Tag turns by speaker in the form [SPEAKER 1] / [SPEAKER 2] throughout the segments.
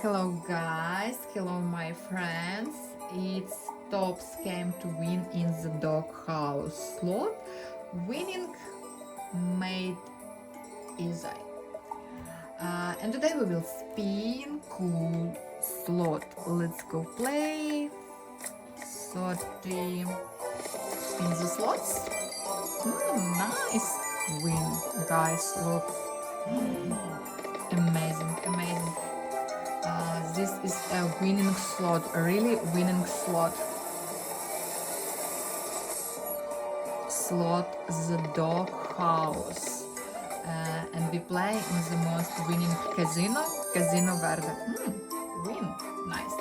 [SPEAKER 1] Hello guys, hello my friends. It's top scam to win in the doghouse slot. Winning made easy. And today we will spin cool slot. Let's go play. 30 spin the slots. Nice win, guys. Look, amazing. This is a winning slot, a really winning slot. Slot the dog house. And we play in the most winning Casino Verde. Win, nice.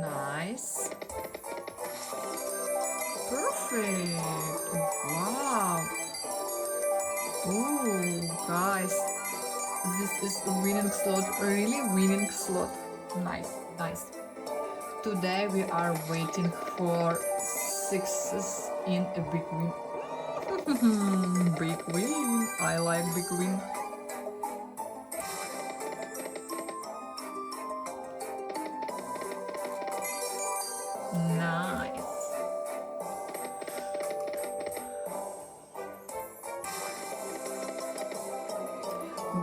[SPEAKER 1] Nice. Perfect. Wow. Ooh, guys, this is a winning slot, a really winning slot. Nice. Today we are waiting for sixes in a big win. Big win. I like big win. Nice.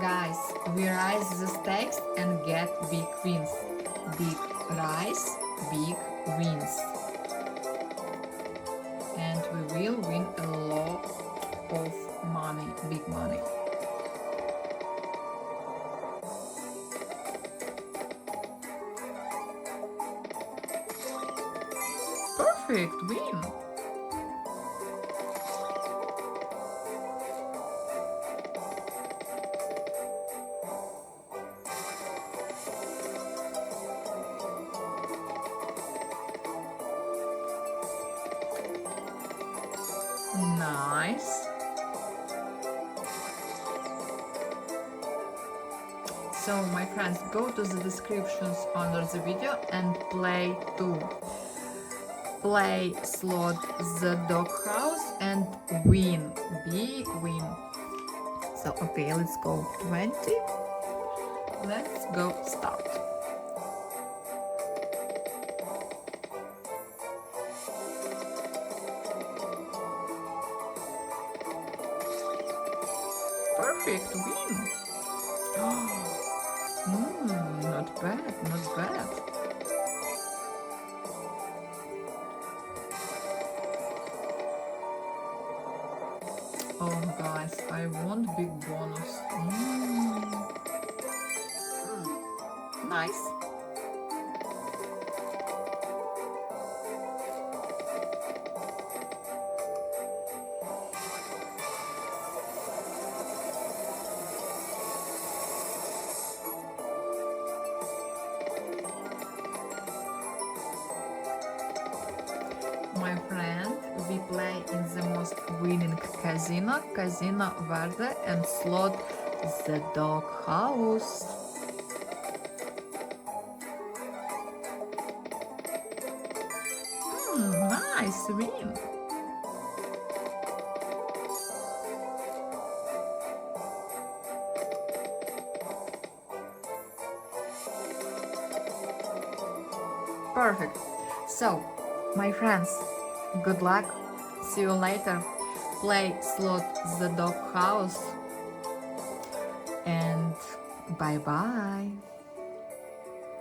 [SPEAKER 1] Guys, we rise the stakes and get big wins. Big rise, big wins. And we will win a lot of money, big money. Perfect win. Nice. So my friends, go to the descriptions under the video and play slot the dog house and win, big win. So okay, let's go 20. Let's go start. Perfect win. Not bad. Oh guys, I want big bonus. Nice. My friend, we play in the most winning Casino Verde and slot the dog house. Nice win. Perfect. So, my friends, good luck. See you later. Play slot the dog house. And bye bye.